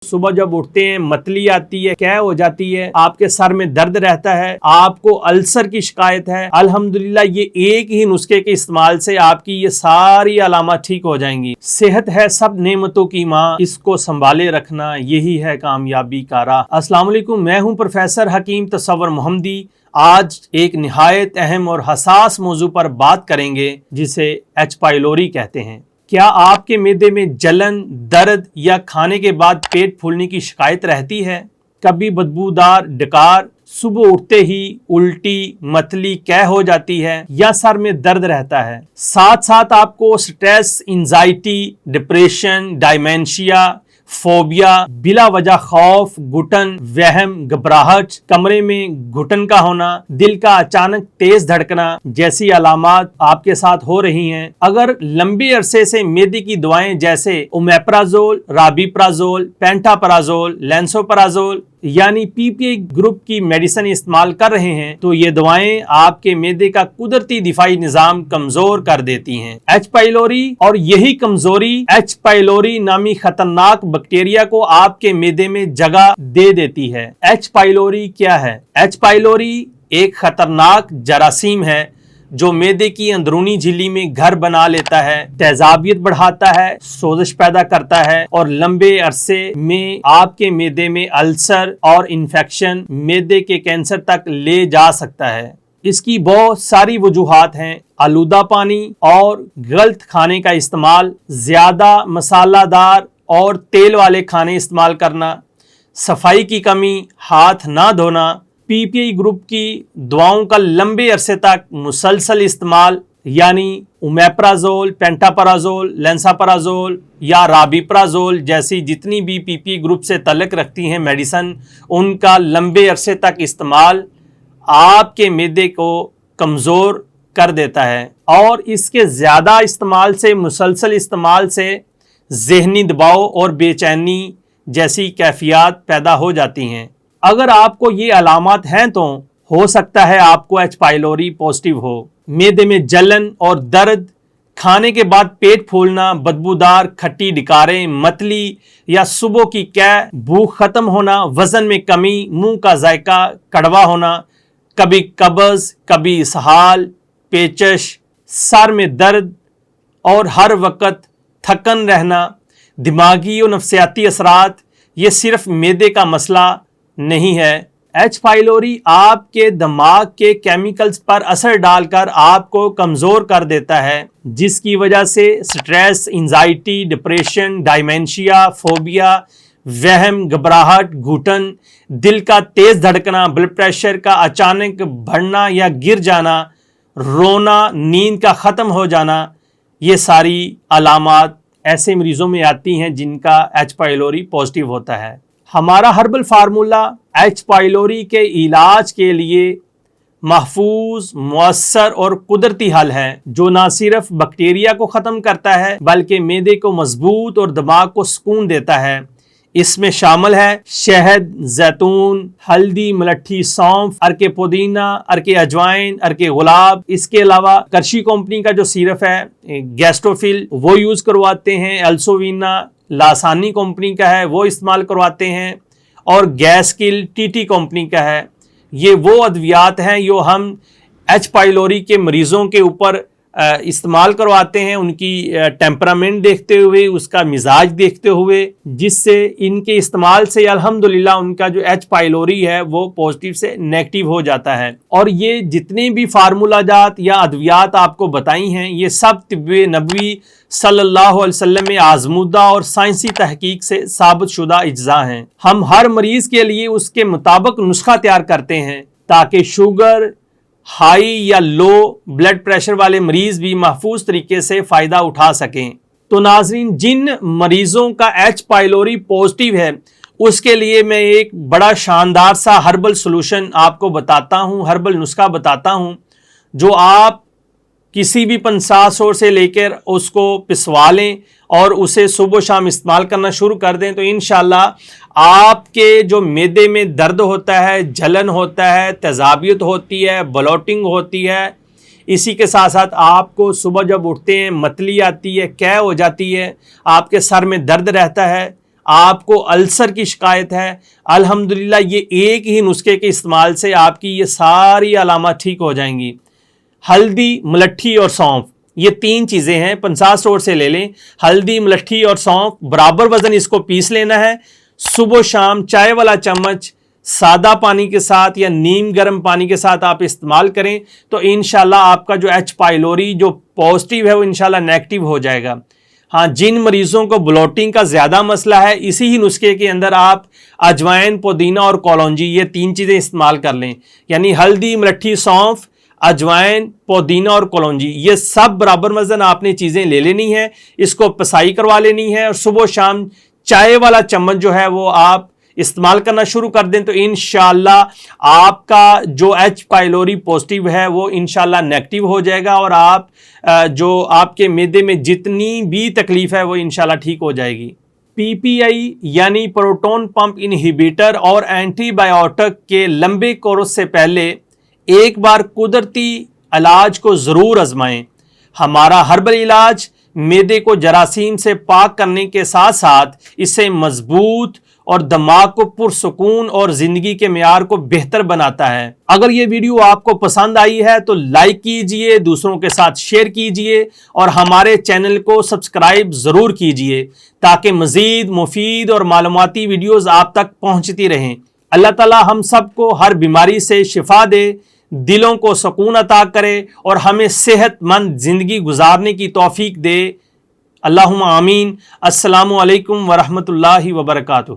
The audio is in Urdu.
صبح جب اٹھتے ہیں متلی آتی ہے، قے ہو جاتی ہے، آپ کے سر میں درد رہتا ہے، آپ کو السر کی شکایت ہے، الحمدللہ یہ ایک ہی نسخے کے استعمال سے آپ کی یہ ساری علامات ٹھیک ہو جائیں گی۔ صحت ہے سب نعمتوں کی ماں، اس کو سنبھالے رکھنا یہی ہے کامیابی کا راہ۔ السلام علیکم، میں ہوں پروفیسر حکیم تصور محمدی۔ آج ایک نہایت اہم اور حساس موضوع پر بات کریں گے جسے ایچ پائلوری کہتے ہیں۔ کیا آپ کے معدے میں جلن، درد یا کھانے کے بعد پیٹ پھولنے کی شکایت رہتی ہے؟ کبھی بدبودار ڈکار، صبح اٹھتے ہی الٹی، متلی، قے ہو جاتی ہے یا سر میں درد رہتا ہے؟ ساتھ ساتھ آپ کو سٹریس، انزائٹی، ڈپریشن، ڈائمینشیا، فوبیا، بلا وجہ خوف، گھٹن، وہم، گھبراہٹ، کمرے میں گھٹن کا ہونا، دل کا اچانک تیز دھڑکنا جیسی علامات آپ کے ساتھ ہو رہی ہیں۔ اگر لمبے عرصے سے معدے کی دوائیں جیسے اومیپرازول، رابیپرازول، پینٹاپرازول، لینسوپرازول یعنی پی پی آئی گروپ کی میڈیسن استعمال کر رہے ہیں تو یہ دوائیں آپ کے معدے کا قدرتی دفاعی نظام کمزور کر دیتی ہیں۔ ایچ پائلوری اور یہی کمزوری ایچ پائلوری نامی خطرناک بیکٹیریا کو آپ کے معدے میں جگہ دے دیتی ہے۔ ایچ پائلوری کیا ہے؟ ایچ پائلوری ایک خطرناک جراثیم ہے جو معدے کی اندرونی جھلی میں گھر بنا لیتا ہے، تیزابیت بڑھاتا ہے، سوزش پیدا کرتا ہے اور لمبے عرصے میں آپ کے معدے میں السر اور انفیکشن، معدے کے کینسر تک لے جا سکتا ہے۔ اس کی بہت ساری وجوہات ہیں: آلودہ پانی اور غلط کھانے کا استعمال، زیادہ مسالہ دار اور تیل والے کھانے استعمال کرنا، صفائی کی کمی، ہاتھ نہ دھونا، پی پی آئی گروپ کی دواؤں کا لمبے عرصے تک مسلسل استعمال یعنی اومیپرازول، پینٹاپرازول، لینساپرازول یا رابیپرازول جیسی جتنی بھی پی پی آئی گروپ سے تعلق رکھتی ہیں میڈیسن، ان کا لمبے عرصے تک استعمال آپ کے معدے کو کمزور کر دیتا ہے اور اس کے زیادہ استعمال سے، مسلسل استعمال سے ذہنی دباؤ اور بے چینی جیسی کیفیات پیدا ہو جاتی ہیں۔ اگر آپ کو یہ علامات ہیں تو ہو سکتا ہے آپ کو ایچ پائلوری پازیٹیو ہو۔ معدے میں جلن اور درد، کھانے کے بعد پیٹ پھولنا، بدبودار کھٹی ڈکاریں، متلی یا صبح کی قے، بھوک ختم ہونا، وزن میں کمی، منہ کا ذائقہ کڑوا ہونا، کبھی قبض، کبھی اسہال، پیچش، سر میں درد اور ہر وقت تھکن رہنا، دماغی اور نفسیاتی اثرات، یہ صرف معدے کا مسئلہ نہیں ہے۔ ایچ پائلوری آپ کے دماغ کے کیمیکلز پر اثر ڈال کر آپ کو کمزور کر دیتا ہے، جس کی وجہ سے سٹریس، انزائٹی، ڈپریشن، ڈائمینشیا، فوبیا، وہم، گھبراہٹ، گھٹن، دل کا تیز دھڑکنا، بلڈ پریشر کا اچانک بڑھنا یا گر جانا، رونا، نیند کا ختم ہو جانا، یہ ساری علامات ایسے مریضوں میں آتی ہیں جن کا ایچ پائلوری پازیٹیو ہوتا ہے۔ ہمارا ہربل فارمولا ایچ پائلوری کے علاج کے لیے محفوظ، مؤثر اور قدرتی حل ہے جو نہ صرف بیکٹیریا کو ختم کرتا ہے بلکہ معدے کو مضبوط اور دماغ کو سکون دیتا ہے۔ اس میں شامل ہے شہد، زیتون، ہلدی، ملٹھی، سونف، ارک پودینہ، ارک اجوائن، ارک گلاب۔ اس کے علاوہ کرشی کمپنی کا جو سیرپ ہے گیسٹروفل وہ یوز کرواتے ہیں، السووینا لاسانی کمپنی کا ہے وہ استعمال کرواتے ہیں، اور گیس کل ٹی ٹی کمپنی کا ہے۔ یہ وہ ادویات ہیں جو ہم ایچ پائلوری کے مریضوں کے اوپر استعمال کرواتے ہیں، ان کی ٹیمپرامنٹ دیکھتے ہوئے، اس کا مزاج دیکھتے ہوئے، جس سے ان کے استعمال سے الحمدللہ ان کا جو ایچ پائلوری ہے وہ پازیٹیو سے نیگیٹو ہو جاتا ہے۔ اور یہ جتنے بھی فارمولہ جات یا ادویات آپ کو بتائی ہیں یہ سب طب نبوی صلی اللہ علیہ وسلم میں آزمودہ اور سائنسی تحقیق سے ثابت شدہ اجزاء ہیں۔ ہم ہر مریض کے لیے اس کے مطابق نسخہ تیار کرتے ہیں تاکہ شوگر، ہائی یا لو بلڈ پریشر والے مریض بھی محفوظ طریقے سے فائدہ اٹھا سکیں۔ تو ناظرین، جن مریضوں کا ایچ پائلوری پازیٹیو ہے اس کے لیے میں ایک بڑا شاندار سا ہربل سولوشن آپ کو بتاتا ہوں، ہربل نسخہ بتاتا ہوں جو آپ کسی بھی پنساسور سے لے کر اس کو پسوا لیں اور اسے صبح و شام استعمال کرنا شروع کر دیں تو انشاءاللہ آپ کے جو معدے میں درد ہوتا ہے، جلن ہوتا ہے، تیزابیت ہوتی ہے، بلوٹنگ ہوتی ہے، اسی کے ساتھ ساتھ آپ کو صبح جب اٹھتے ہیں متلی آتی ہے، قے ہو جاتی ہے، آپ کے سر میں درد رہتا ہے، آپ کو السر کی شکایت ہے، الحمدللہ یہ ایک ہی نسخے کے استعمال سے آپ کی یہ ساری علامات ٹھیک ہو جائیں گی۔ ہلدی، ملٹھی اور سونف، یہ 3 چیزیں ہیں، 50 اسٹور سے لے لیں۔ ہلدی، ملٹھی اور سونف برابر وزن اس کو پیس لینا ہے، صبح و شام چائے والا چمچ سادہ پانی کے ساتھ یا نیم گرم پانی کے ساتھ آپ استعمال کریں تو انشاءاللہ آپ کا جو ایچ پائلوری جو پازیٹیو ہے وہ انشاءاللہ نیگیٹو ہو جائے گا۔ ہاں، جن مریضوں کو بلوٹنگ کا زیادہ مسئلہ ہے، اسی ہی نسخے کے اندر آپ اجوائن، پودینہ اور کولونجی یہ 3 چیزیں استعمال کر لیں، یعنی ہلدی، ملٹھی، سونف، اجوائن، پودینہ اور کولونجی، یہ سب برابر وزن آپ نے چیزیں لے لینی ہے، اس کو پسائی کروا لینی ہے اور صبح و شام چائے والا چمچ جو ہے وہ آپ استعمال کرنا شروع کر دیں تو انشاءاللہ آپ کا جو ایچ پائلوری پازیٹیو ہے وہ انشاءاللہ نیگیٹو ہو جائے گا اور آپ جو آپ کے معدے میں جتنی بھی تکلیف ہے وہ انشاءاللہ ٹھیک ہو جائے گی۔ پی پی آئی یعنی پروٹون پمپ انہیبیٹر اور اینٹی بائیوٹک کے لمبے کورس سے پہلے ایک بار قدرتی علاج کو ضرور آزمائیں۔ ہمارا ہربل علاج معدے کو جراثیم سے پاک کرنے کے ساتھ ساتھ اسے مضبوط اور دماغ کو پرسکون اور زندگی کے معیار کو بہتر بناتا ہے۔ اگر یہ ویڈیو آپ کو پسند آئی ہے تو لائک کیجئے، دوسروں کے ساتھ شیئر کیجئے اور ہمارے چینل کو سبسکرائب ضرور کیجئے تاکہ مزید مفید اور معلوماتی ویڈیوز آپ تک پہنچتی رہیں۔ اللہ تعالی ہم سب کو ہر بیماری سے شفا دے، دلوں کو سکون عطا کرے اور ہمیں صحت مند زندگی گزارنے کی توفیق دے۔ اللہم آمین۔ السلام علیکم ورحمۃ اللہ وبرکاتہ۔